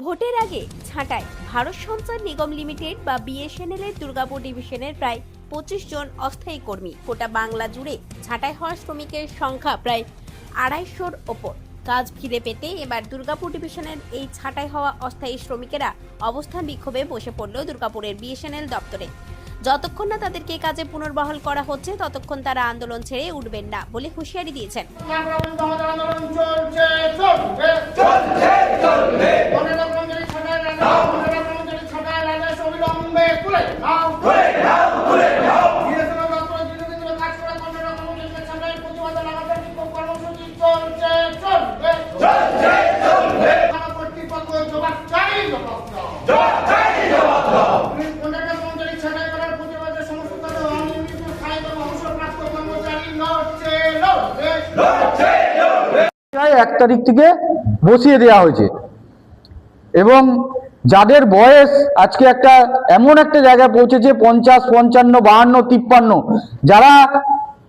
ভোটের আগে ছাঁটাই ভারত সঞ্চার নিগম লিমিটেড বা বিএসএনএল এর দুর্গাপুর ডিভিশনের প্রায় 25 জন অস্থায়ী কর্মী। গোটা বাংলা জুড়ে ছাঁটাই হওয়া শ্রমিকের সংখ্যা প্রায় 250-র ওপর। কাজ ফিরে পেতে এবার দুর্গাপুর ডিভিশনের এই ছাঁটাই হওয়া অস্থায়ী শ্রমিকেরা অবস্থান বিক্ষোভে বসে পড়ল দুর্গাপুরের বিএসএনএল দপ্তরে। যতক্ষণ না তাদেরকে কাজে পুনর্বহাল করা হচ্ছে ততক্ষণ তারা আন্দোলন ছেড়ে উঠবেন না বলে হুঁশিয়ারি দিয়েছেন। এক তারিখ থেকে বসিয়ে দেওয়া হয়েছে এবং যাদের বয়স আজকে এমন একটা জায়গায় পৌঁছেছে 50, 55, 52, 53, যারা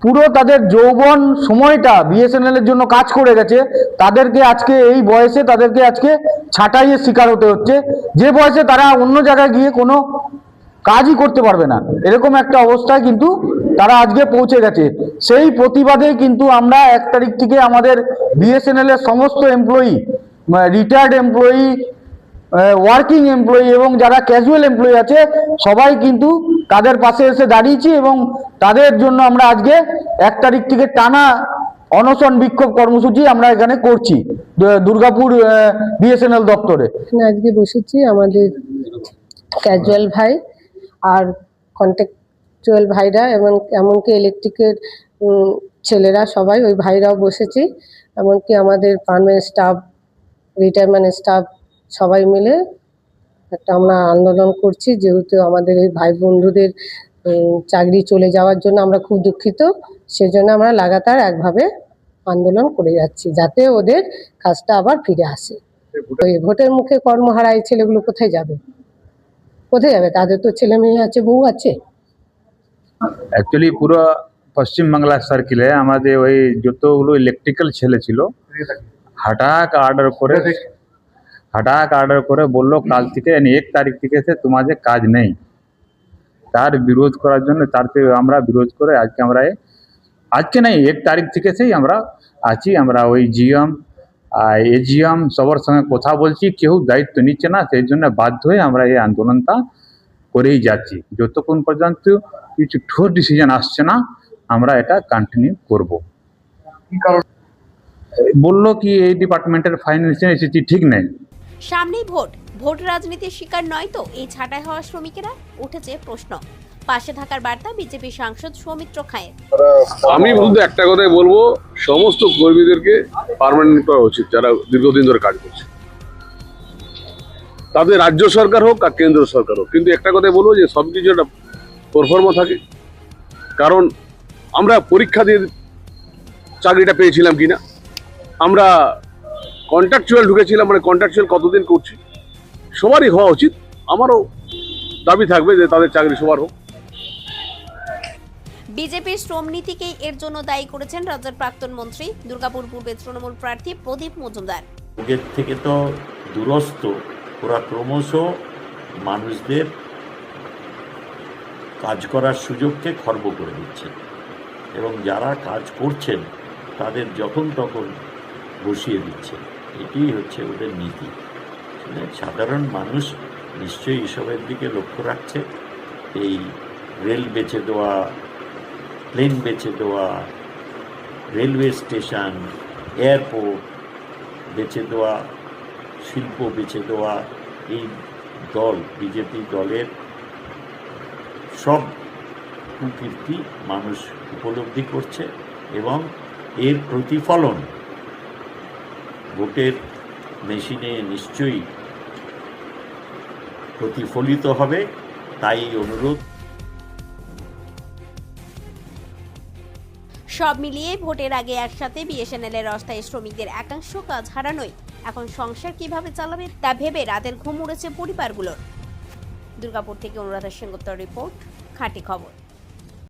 পুরো তাদের যৌবন সময়টা বিএসএনএল এর জন্য কাজ করে গেছে, তাদেরকে আজকে এই বয়সে তাদেরকে আজকে ছাঁটাইয়ের শিকার হতে হচ্ছে। যে বয়সে তারা অন্য জায়গায় গিয়ে কোনো কাজই করতে পারবে না, এরকম একটা অবস্থায় কিন্তু তারা আজকে পৌঁছে গেছে। সেই প্রতিবাদে কিন্তু আমরা 1 তারিখ থেকে আমাদের বিএসএনএল এর সমস্ত employee, retired employee, working employee এবং যারা ক্যাজুয়াল এমপ্লয়ি আছে, সবাই কিন্তু তাদের পাশে এসে দাঁড়িয়েছি এবং তাদের জন্য আমরা আজকে 1 তারিখ থেকে টানা অনশন বিক্ষোভ কর্মসূচি আমরা এখানে করছি দুর্গাপুর বিএসএনএল দপ্তরে। আজকে বসেছি আমাদের ক্যাজুয়াল ভাই আর কন্ট্রাকচুয়াল ভাইরা এবং এমনকি ইলেকট্রিকের ছেলেরা সবাই ওই ভাইরাও বসেছি, এমনকি আমাদের পার্মানেন্ট স্টাফ, রিটায়ারমেন্ট স্টাফ সবাই মিলে একটা আমরা আন্দোলন করছি। যেহেতু আমাদের এই ভাই বন্ধুদের চাকরি চলে যাওয়ার জন্য আমরা খুব দুঃখিত, সেজন্য আমরা লাগাতার একভাবে আন্দোলন করে যাচ্ছি যাতে ওদের কাজটা আবার ফিরে আসে। ওই ভোটের মুখে কর্মহারা এই ছেলেগুলো কোথায় যাবে? তাদের তো ছেলে মেয়ে আছে, বউ আছে। অ্যাকচুয়ালি পুরো পশ্চিম বাংলা সার্কেলে আমাদের ওই যতগুলো ইলেকট্রিক্যাল ছেলে ছিল হঠাৎ অর্ডার করে বললো কাল থেকে 1 তারিখ থেকে তোমাদের কাজ নেই। তার বিরোধ করার জন্য আমরা বিরোধ করে আজকে নাই 1 তারিখ থেকে আমরা আছি। আমরা ওই জিএম এজিএম সবার সঙ্গে কথা বলছি, কেউ দায়িত্ব নিচ্ছে না, সেই জন্য বাধ্য হয়ে আমরা এই আন্দোলনটা করেই যাচ্ছি। যতক্ষণ পর্যন্ত কিছু ঠোস ডিসিশন আসছে না আমরা এটা কন্টিনিউ করব। বললো কি এই ডিপার্টমেন্টের ফাইন্যান্সিয়াল স্থিতি ঠিক নেই। সামনেই ভোট রাজনীতির শিকার নয় তো এই ছাঁটাই হওয়া শ্রমিকেরা? উঠেছে প্রশ্ন। পাশে থাকার বার্তা বিজেপি সাংসদ সৌমিত্র খায়ের। আমি বলতে একটা কথাই বলবো, সমস্ত কর্মীদেরকে পার্মানেন্ট করা উচিত যারা দীর্ঘদিন ধরে কাজ করছে, তাদের রাজ্য সরকার হোক আর কেন্দ্র সরকার হোক। কিন্তু একটা কথাই বলবো যে সবকিছু একটা পারফরমা থাকে, কারণ আমরা পরীক্ষা দিয়ে চাকরিটা পেয়েছিলাম কিনা, আমরা কন্ট্রাকচুয়াল ঢুকেছিলাম, মানে কন্ট্রাকচুয়াল কতদিন করছি, সবারই হওয়া উচিত। আমারও দাবি থাকবে যে তাদের চাকরি সবার হোক। বিজেপির শ্রম নীতিকেই এর জন্য দায়ী করেছেন রাজ্যের প্রাক্তন মন্ত্রী দুর্গাপুর পূর্বের তৃণমূল প্রার্থী প্রদীপ মজুমদার। এর থেকে তো দূরস্থ, ওরা ক্রমশ মানুষদের কাজ করার সুযোগকে খর্ব করে দিচ্ছে এবং যারা কাজ করছেন তাদের যখন তখন বসিয়ে দিচ্ছে। এটি হচ্ছে ওদের নীতি। সাধারণ মানুষ নিশ্চয়ই এসবের দিকে লক্ষ্য রাখছে। এই রেল বেচে দেওয়া, প্লেন বেচে দেওয়া, রেলওয়ে স্টেশন, এয়ারপোর্ট বেচে দেওয়া, শিল্প বেচে দেওয়া, এই দল বিজেপি দলের সব কুকীর্তি মানুষ উপলব্ধি করছে এবং এর প্রতিফলন ভোটের মেশিনে নিশ্চয়ই প্রতিফলিত হবে। তাই অনুরোধ। সব মিলিয়ে ভোটের আগে একসাথে বিএসএনএল এর অস্থায়ী শ্রমিকদের একাংশ কাজ হারানোয় এখন সংসার কিভাবে চালাবে তা ভেবে রাতের ঘুম উড়েছে পরিবারগুলোর। দুর্গাপুর থেকে অনুরাধা সেনগুপ্তর রিপোর্ট, খাঁটি খবর।